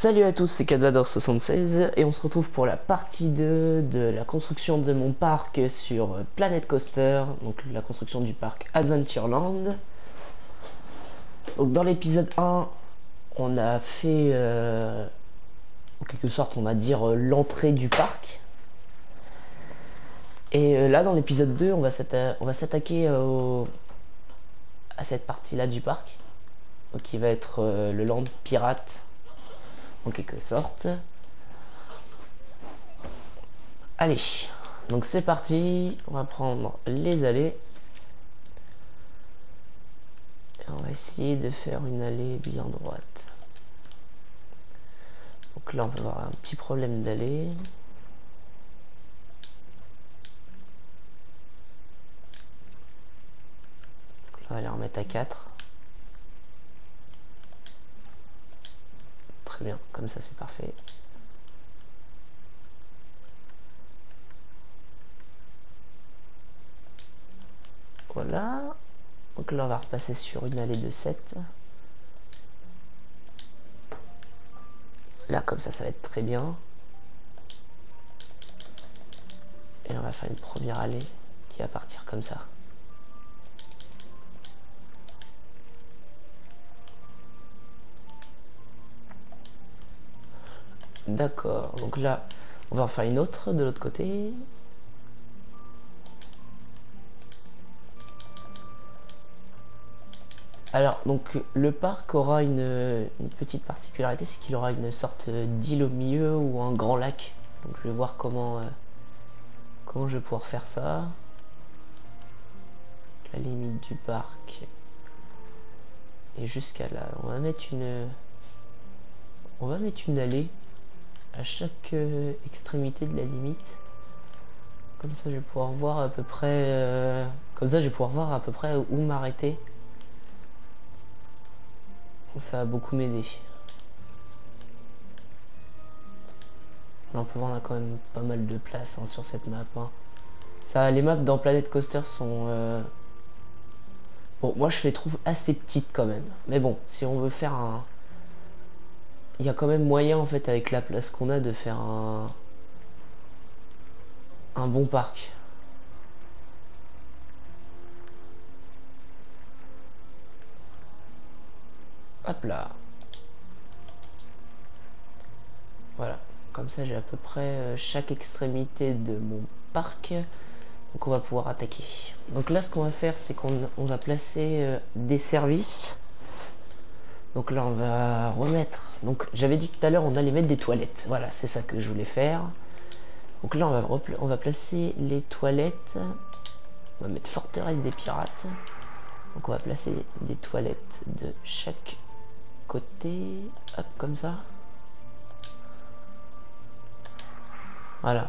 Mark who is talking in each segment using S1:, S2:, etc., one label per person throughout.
S1: Salut à tous, c'est Cadvador76 et on se retrouve pour la partie 2 de la construction de mon parc sur Planet Coaster, donc la construction du parc Adventureland. Donc dans l'épisode 1, on a fait en quelque sorte on va dire l'entrée du parc. Et là dans l'épisode 2, on va s'attaquer à cette partie là du parc, donc qui va être le land pirate en quelque sorte. Allez, donc c'est parti, on va prendre les allées. Et on va essayer de faire une allée bien droite. Donc là on va avoir un petit problème d'allée. Là on va les remettre à 4. Très bien, comme ça c'est parfait. Voilà. Donc là on va repasser sur une allée de 7. Là comme ça va être très bien. Et là on va faire une première allée qui va partir comme ça. D'accord, donc là on va en faire une autre de l'autre côté. Alors, donc le parc aura une petite particularité, c'est qu'il aura une sorte d'île au milieu ou un grand lac. Donc je vais voir comment je vais pouvoir faire ça. La limite du parc est jusqu'à là. On va mettre une allée à chaque extrémité de la limite. Comme ça je vais pouvoir voir à peu près où m'arrêter. Ça va beaucoup m'aider. On peut voir, on a quand même pas mal de place sur cette map. Ça, les maps dans Planet Coaster sont... Bon, moi je les trouve assez petites quand même. Mais bon, si on veut faire un... Il y a quand même moyen en fait avec la place qu'on a de faire un bon parc. Hop là. Voilà. Comme ça j'ai à peu près chaque extrémité de mon parc. Donc on va pouvoir attaquer. Donc là ce qu'on va faire c'est qu'on va placer des services. Donc là on va remettre. Donc j'avais dit que tout à l'heure on allait mettre des toilettes. Voilà, c'est ça que je voulais faire. Donc là on va placer les toilettes. On va mettre forteresse des pirates. Donc on va placer des toilettes de chaque côté. Hop, comme ça. Voilà.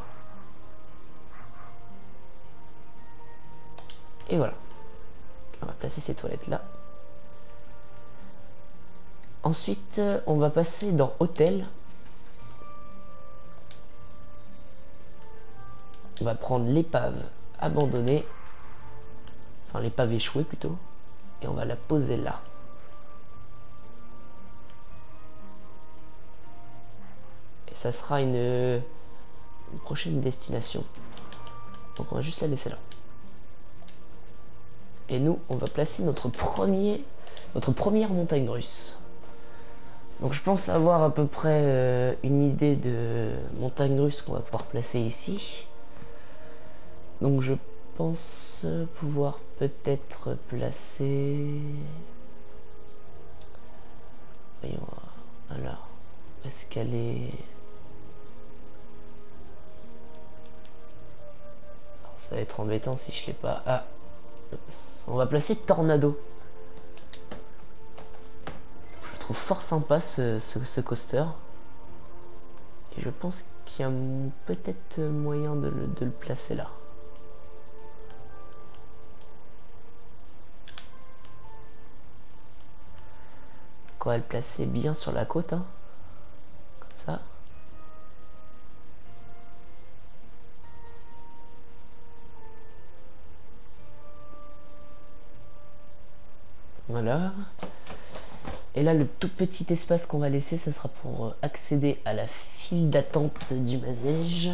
S1: Et voilà. On va placer ces toilettes là. Ensuite, on va passer dans hôtel. On va prendre l'épave abandonnée. Enfin, l'épave échouée plutôt. Et on va la poser là. Et ça sera une prochaine destination. Donc on va juste la laisser là. Et nous, on va placer notre première montagne russe. Donc je pense avoir à peu près une idée de montagne russe qu'on va pouvoir placer ici. Donc je pense pouvoir peut-être placer... Voyons, alors, est-ce qu'elle est... Alors, ça va être embêtant si je l'ai pas... Ah, on va placer Tornado. Je trouve fort sympa ce coaster. Et je pense qu'il y a peut-être moyen de le placer là. Donc on va le placer bien sur la côte. Comme ça. Voilà. Et là, le tout petit espace qu'on va laisser, ça sera pour accéder à la file d'attente du manège.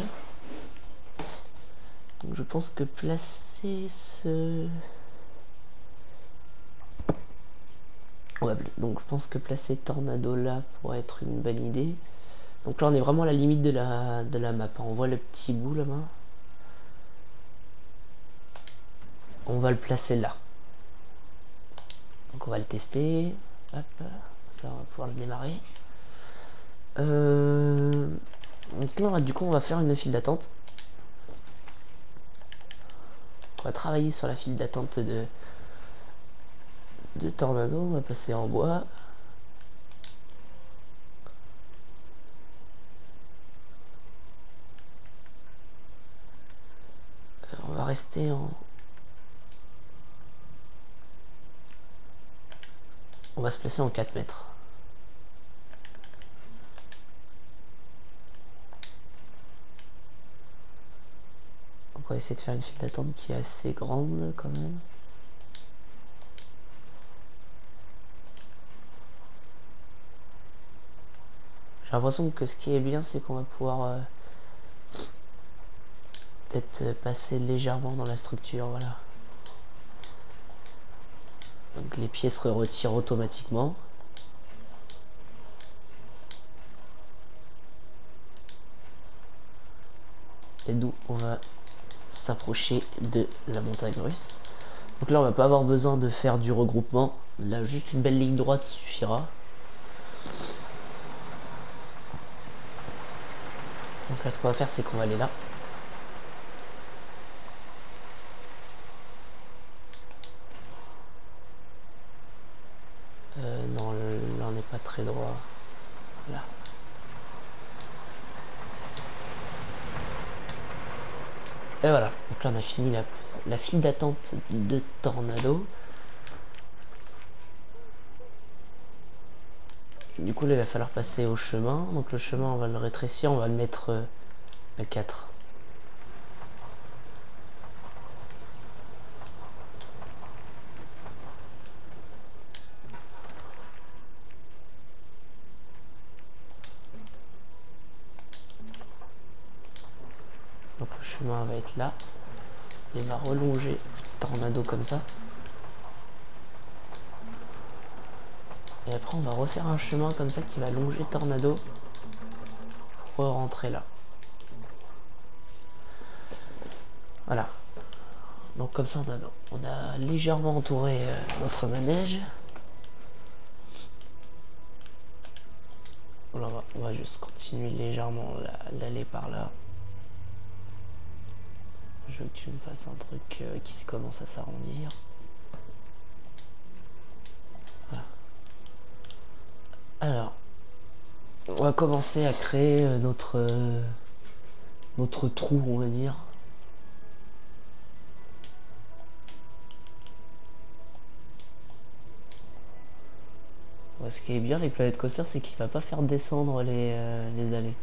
S1: Donc je pense que placer ce... Ouais, donc je pense que placer Tornado là pourrait être une bonne idée. Donc là on est vraiment à la limite de la map. On voit le petit bout là-bas. On va le placer là. Donc on va le tester. Hop, ça on va pouvoir le démarrer. Donc là du coup on va faire une file d'attente. On va travailler sur la file d'attente de Tornado. On va passer en bois. On va rester en... On va se placer en 4 mètres. Donc on va essayer de faire une file d'attente qui est assez grande quand même. J'ai l'impression que ce qui est bien, c'est qu'on va pouvoir peut-être passer légèrement dans la structure, voilà. Donc les pieds se retirent automatiquement. Et d'où on va s'approcher de la montagne russe. Donc là on va pas avoir besoin de faire du regroupement. Là juste une belle ligne droite suffira. Donc là ce qu'on va faire c'est qu'on va aller là. Non là on n'est pas très droit. Voilà. Et voilà. Donc là on a fini la file d'attente de Tornado. Du coup là il va falloir passer au chemin. Donc le chemin on va le rétrécir, on va le mettre à 4. Donc le chemin va être là. Il va relonger Tornado comme ça. Et après on va refaire un chemin comme ça qui va longer Tornado pour rentrer là. Voilà. Donc comme ça on a légèrement entouré notre manège. Voilà, on va juste continuer légèrement l'aller par là. Je veux que tu me fasses un truc qui commence à s'arrondir. Voilà. Alors, on va commencer à créer notre trou, on va dire. Ouais, ce qui est bien avec Planet Coaster, c'est qu'il va pas faire descendre les allées.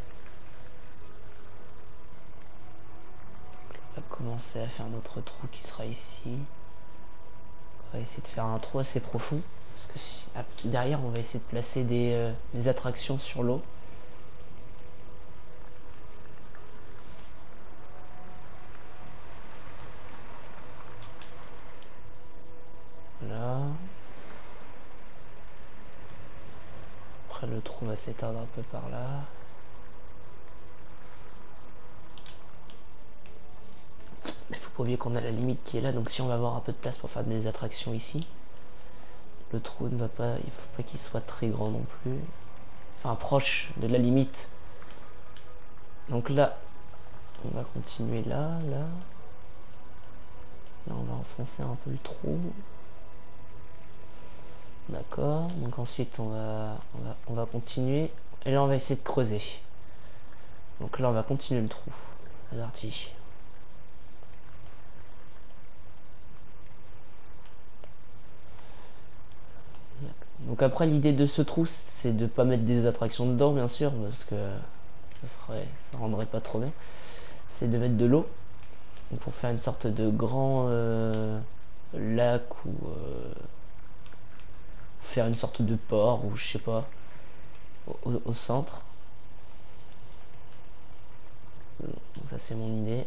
S1: On va commencer à faire notre trou qui sera ici. On va essayer de faire un trou assez profond. Parce que si, derrière, on va essayer de placer des attractions sur l'eau. Voilà. Après, le trou va s'éteindre un peu par là. Il faut pas oublier qu'on a la limite qui est là. Donc si on va avoir un peu de place pour faire des attractions ici, le trou ne va pas... Il faut pas qu'il soit très grand non plus. Enfin, proche de la limite. Donc là, on va continuer là. Là, on va enfoncer un peu le trou. D'accord. Donc ensuite, on va continuer. Et là, on va essayer de creuser. Donc là, on va continuer le trou. C'est parti. Donc après, l'idée de ce trou, c'est de pas mettre des attractions dedans, bien sûr, parce que ça rendrait pas trop bien. C'est de mettre de l'eau. Donc pour faire une sorte de grand lac ou faire une sorte de port ou je sais pas au centre. Donc ça c'est mon idée.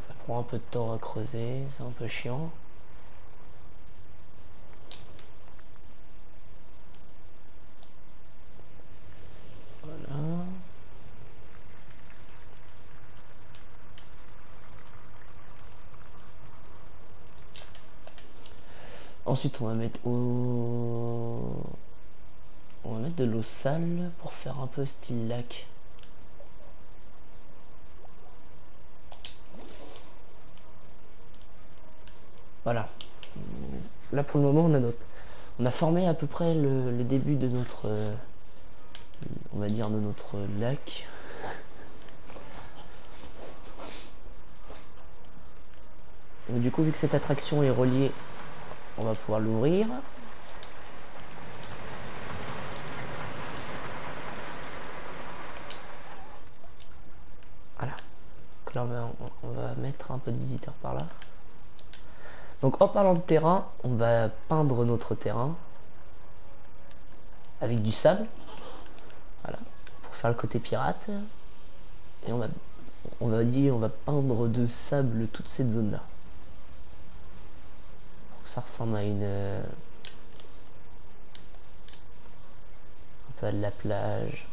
S1: Ça prend un peu de temps à creuser, c'est un peu chiant. Voilà. Ensuite on va mettre on va mettre de l'eau sale pour faire un peu style lac. Voilà. Là pour le moment on a formé à peu près le début de notre on va dire de notre lac. Donc, du coup vu que cette attraction est reliée, on va pouvoir l'ouvrir. Voilà. Donc là on va mettre un peu de visiteurs par là. Donc en parlant de terrain, on va peindre notre terrain avec du sable. Voilà. Pour faire le côté pirate. Et on va peindre de sable toute cette zone là. Pour que ça ressemble à un peu à de la plage.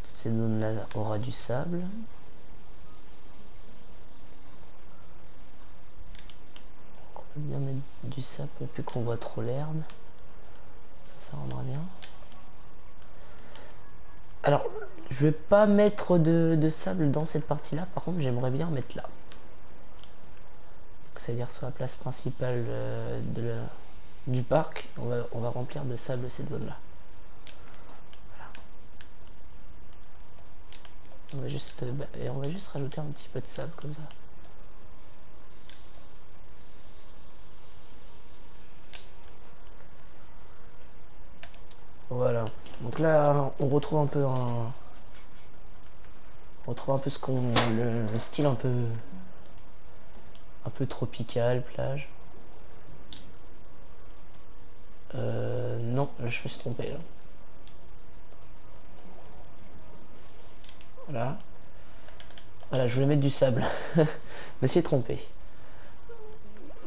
S1: Toute cette zone là aura du sable. On peut bien mettre du sable pour plus qu'on voit trop l'herbe. Ça rendra bien. Alors, je vais pas mettre de sable dans cette partie là, par contre j'aimerais bien mettre là. C'est-à-dire sur la place principale du parc, on va remplir de sable cette zone là. Voilà. Et on va juste rajouter un petit peu de sable comme ça. Voilà. Donc là, on retrouve un peu le style un peu tropical, plage. Non, je me suis trompé là. Voilà. Voilà, je voulais mettre du sable. Je me suis trompé.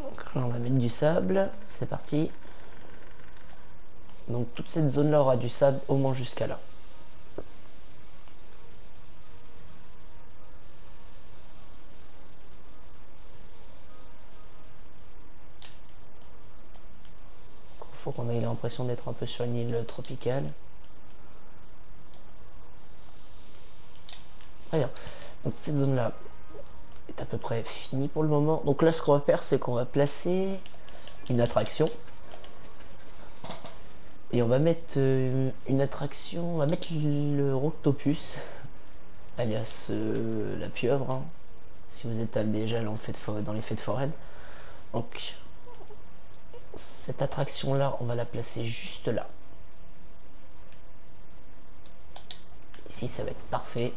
S1: Donc là, on va mettre du sable. C'est parti. Donc toute cette zone là aura du sable au moins jusqu'à là. Faut qu'on ait l'impression d'être un peu sur une île tropicale. Très bien. Donc cette zone là est à peu près finie pour le moment. Donc là ce qu'on va faire c'est qu'on va placer une attraction. Et on va mettre une attraction, on va mettre le Roctopus, alias la pieuvre, hein, si vous êtes déjà dans les fêtes foraines. Donc cette attraction là, on va la placer juste là. Ici ça va être parfait.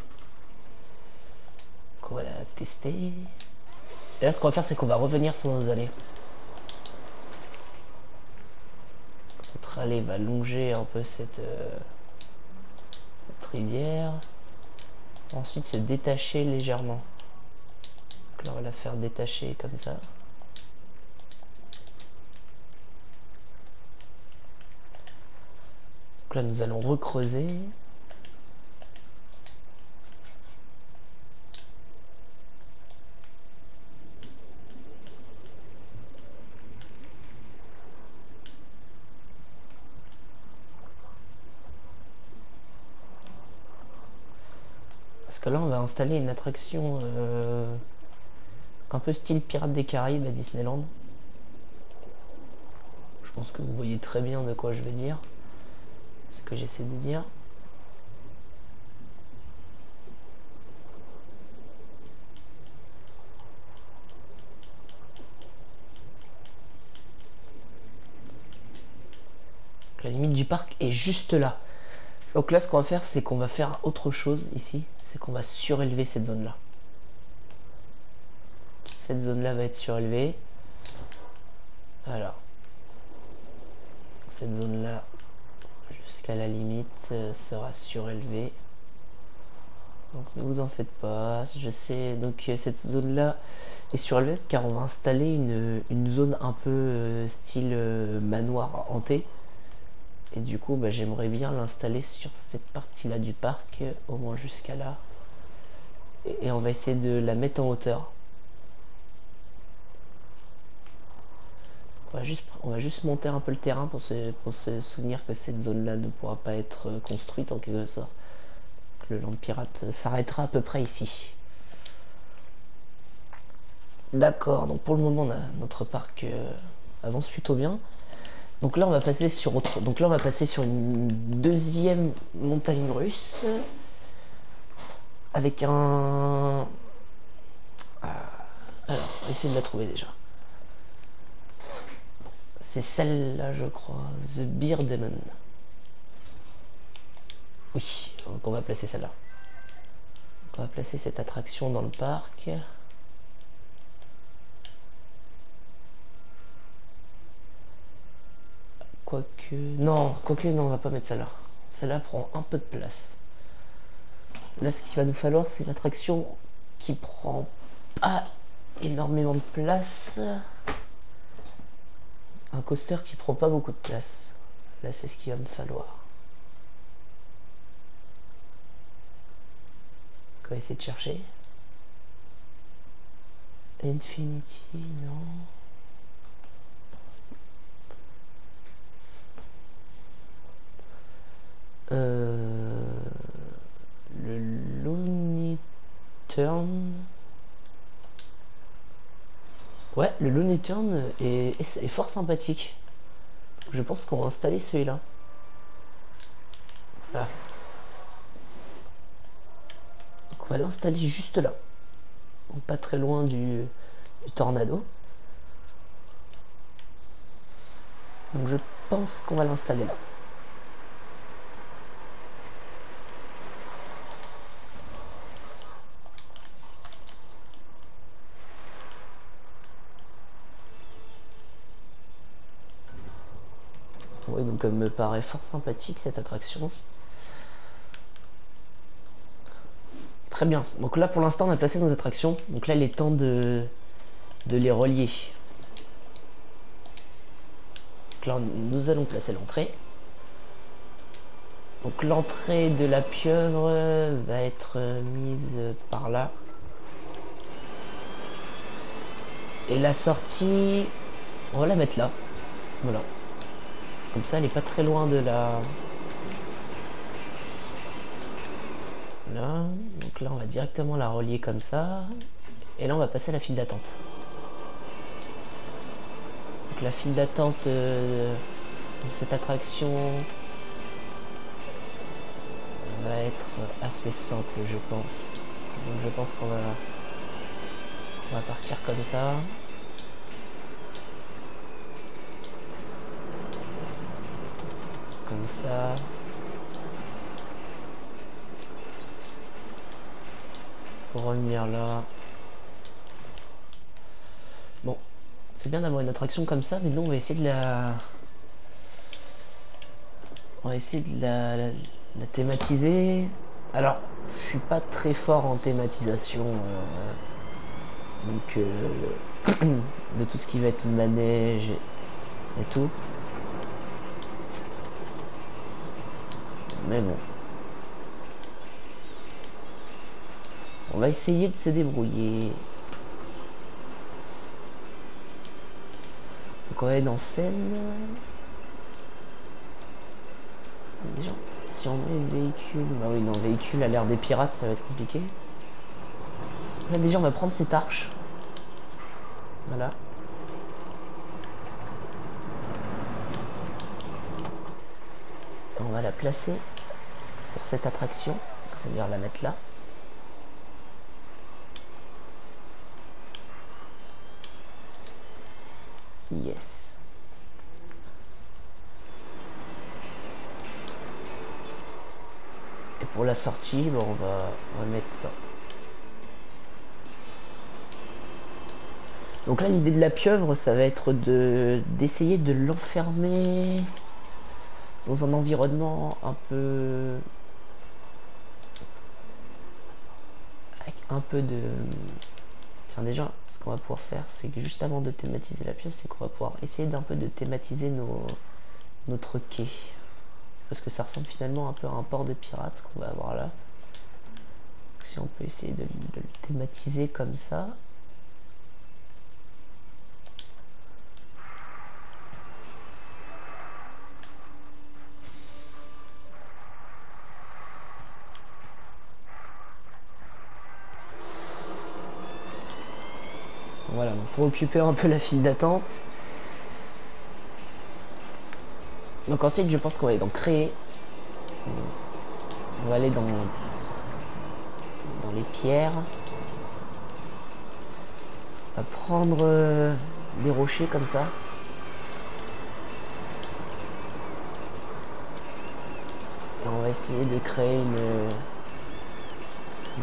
S1: Donc on va la tester. Et là ce qu'on va faire c'est qu'on va revenir sur nos allées. Notre allée va longer un peu cette rivière. Ensuite se détacher légèrement. Donc là on va la faire détacher comme ça. Donc là nous allons recreuser. Parce que là on va installer une attraction un peu style Pirates des Caraïbes à Disneyland. Je pense que vous voyez très bien de quoi je veux dire. Ce que j'essaie de dire. la limite du parc est juste là. Donc là, ce qu'on va faire, c'est qu'on va faire autre chose ici. C'est qu'on va surélever cette zone-là. Cette zone-là va être surélevée. Alors, cette zone-là, jusqu'à la limite, sera surélevée. Donc ne vous en faites pas. Je sais, donc cette zone-là est surélevée car on va installer une zone un peu style manoir hanté. Et du coup, bah, j'aimerais bien l'installer sur cette partie-là du parc, au moins jusqu'à là. Et on va essayer de la mettre en hauteur. On va juste monter un peu le terrain pour se souvenir que cette zone-là ne pourra pas être construite en quelque sorte. Que le land pirate s'arrêtera à peu près ici. D'accord, donc pour le moment, notre parc avance plutôt bien. Donc là, on va passer sur autre. Donc là, on va passer sur une deuxième montagne russe avec un. Alors, on va essayer de la trouver déjà. C'est celle-là, je crois. The Beer Demon. Oui, donc on va placer celle-là. On va placer cette attraction dans le parc. Quoique, non, on va pas mettre celle-là. Celle-là prend un peu de place. Là, ce qu'il va nous falloir, c'est l'attraction qui prend pas énormément de place. Un coaster qui prend pas beaucoup de place. Là, c'est ce qu'il va me falloir. On va essayer de chercher. Infinity, non. Le Looney Turn. Ouais, le Looney Turn est fort sympathique. Je pense qu'on va installer celui-là. Voilà. Donc on va l'installer juste là. Donc pas très loin du tornado. Donc je pense qu'on va l'installer là. Ouais, donc elle me paraît fort sympathique cette attraction. Très bien. Donc là pour l'instant on a placé nos attractions. Donc là il est temps de les relier. Donc là nous allons placer l'entrée. Donc l'entrée de la pieuvre va être mise par là. Et la sortie, on va la mettre là. Voilà. Comme ça, elle n'est pas très loin de la... Là. Donc là, on va directement la relier comme ça. Et là, on va passer à la file d'attente. Donc la file d'attente de cette attraction va être assez simple, je pense. Donc je pense qu'on va partir comme ça. Comme ça. Pour revenir là. Bon, c'est bien d'avoir une attraction comme ça, mais nous on va essayer de la... On va essayer de la thématiser. Alors, je suis pas très fort en thématisation. Donc, de tout ce qui va être manège et tout. Mais bon. On va essayer de se débrouiller. Donc on va aller dans scène. Déjà, si on met le véhicule... Bah oui, non, le véhicule à l'air des pirates, ça va être compliqué. Là déjà, on va prendre cette arche. Voilà. On va la placer pour cette attraction. C'est-à-dire la mettre là. Yes. pour la sortie, bon, on va mettre ça. Donc là, l'idée de la pieuvre, ça va être d'essayer de l'enfermer dans un environnement un peu... avec un peu de... Tiens, déjà, ce qu'on va pouvoir faire, c'est que juste avant de thématiser la pieuvre, c'est qu'on va pouvoir essayer d'un peu de thématiser notre quai. Parce que ça ressemble finalement un peu à un port de pirates, ce qu'on va avoir là. Donc, si on peut essayer de le thématiser comme ça... Voilà, donc pour occuper un peu la file d'attente. Donc ensuite, je pense qu'on va aller dans créer. On va aller dans les pierres. On va prendre des rochers comme ça. Et on va essayer de créer une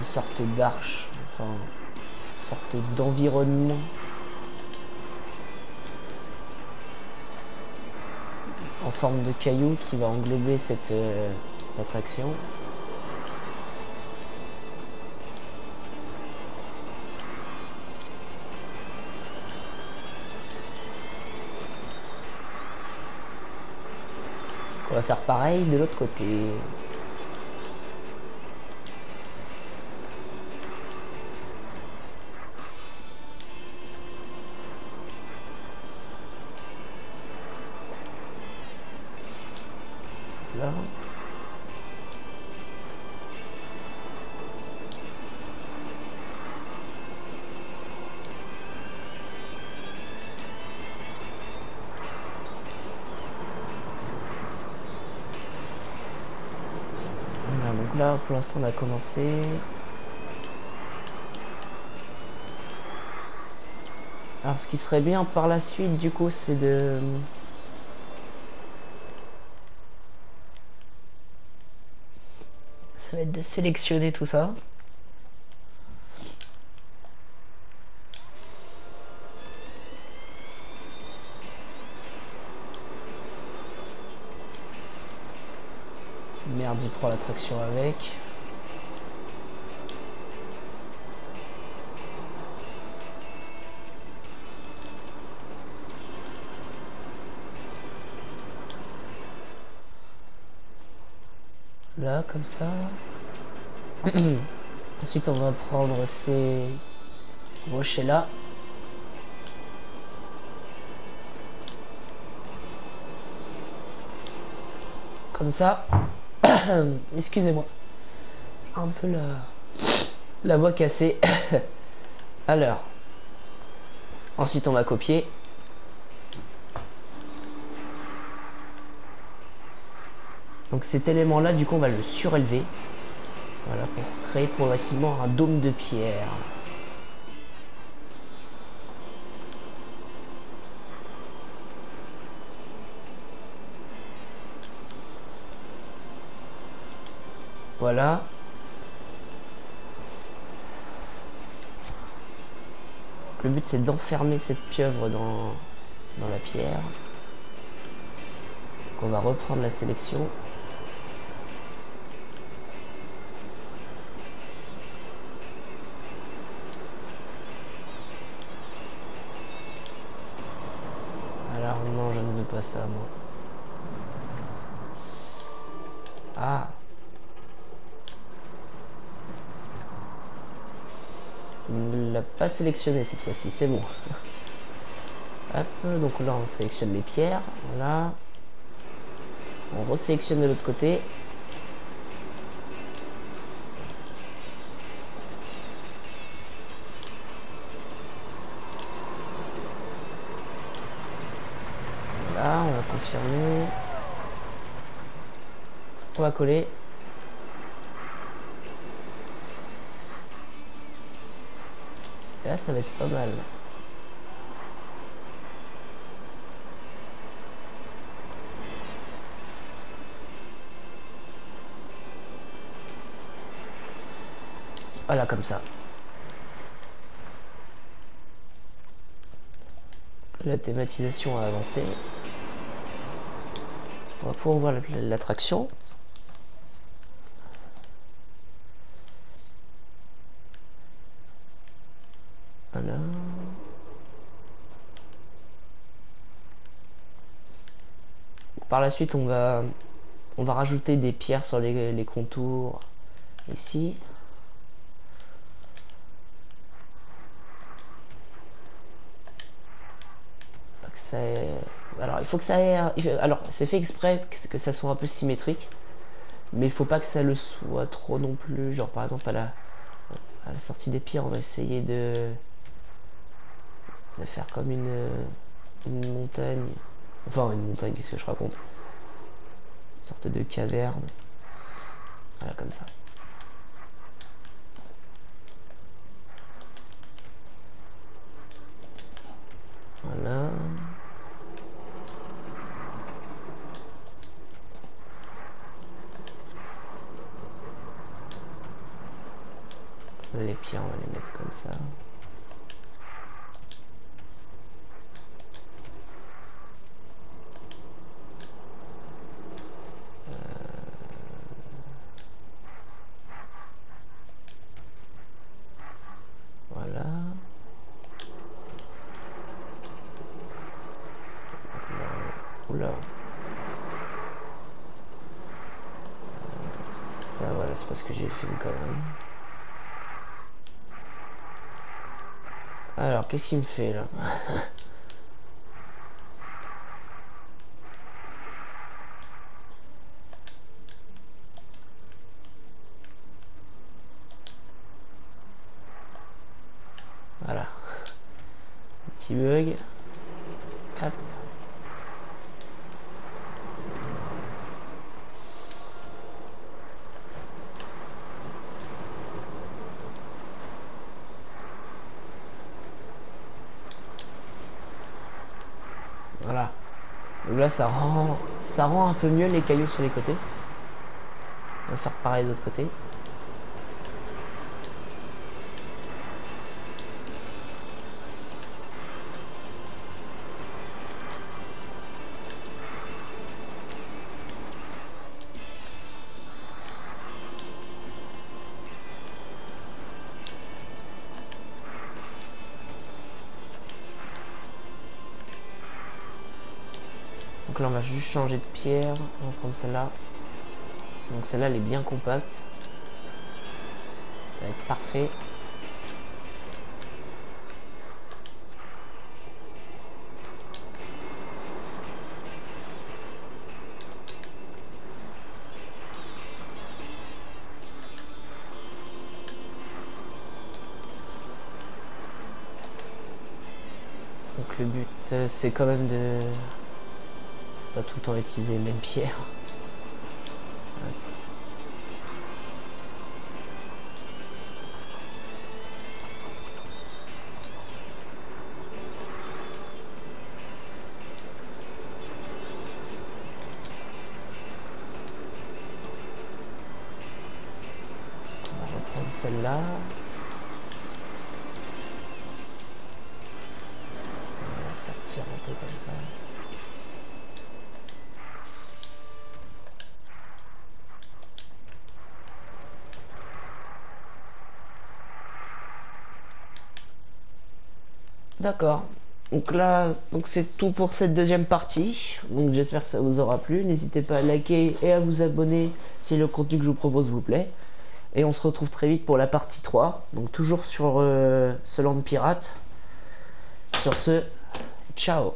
S1: sorte d'arche, enfin une sorte d'environnement en forme de caillou qui va englober cette attraction. On va faire pareil de l'autre côté. Là. Voilà, donc là pour l'instant on a commencé. Alors ce qui serait bien par la suite du coup c'est de... Ça va être de sélectionner tout ça. Merde, il prend l'attraction avec. Là, comme ça. Ensuite, on va prendre ces rochers là. Comme ça. Excusez-moi. Un peu la voix cassée. Alors. Ensuite, on va copier. Donc cet élément là, du coup, on va le surélever. Voilà, pour créer progressivement un dôme de pierre. Voilà. Le but c'est d'enfermer cette pieuvre dans la pierre. Donc on va reprendre la sélection. Alors non, je ne veux pas ça moi. Ah. Il ne l'a pas sélectionné cette fois-ci, c'est bon. Hop, donc là on sélectionne les pierres, voilà. On resélectionne de l'autre côté. Voilà, on va confirmer. On va coller. Et là ça va être pas mal. Voilà, comme ça. La thématisation a avancé. On va pouvoir voir l'attraction. Voilà. Par la suite, on va rajouter des pierres sur les contours ici. Alors, il faut que ça ait... Alors, c'est fait exprès que ça soit un peu symétrique. Mais il faut pas que ça le soit trop non plus. Genre, par exemple, à la sortie des pierres, on va essayer de faire comme une montagne. Enfin, une montagne, qu'est-ce que je raconte? Une sorte de caverne. Voilà, comme ça. Voilà. Les pierres, on va les mettre comme ça. Voilà. Oula. Ça, voilà, c'est parce que j'ai fait une connerie. Alors, qu'est-ce qu'il me fait là? Voilà. Petit bug. Hop. Voilà. Donc là, ça rend un peu mieux les cailloux sur les côtés. On va faire pareil de l'autre côté. Donc là, on va juste changer de pierre. On va prendre celle-là. Donc celle-là, elle est bien compacte. Ça va être parfait. Donc le but, c'est quand même de pas tout le temps utiliser les mêmes pierres. Ouais. On va reprendre celle-là. On va sortir un peu comme ça. D'accord. Donc là, c'est tout pour cette deuxième partie. Donc j'espère que ça vous aura plu. N'hésitez pas à liker et à vous abonner si le contenu que je vous propose vous plaît. Et on se retrouve très vite pour la partie 3. Donc toujours sur ce land pirate. Sur ce, ciao.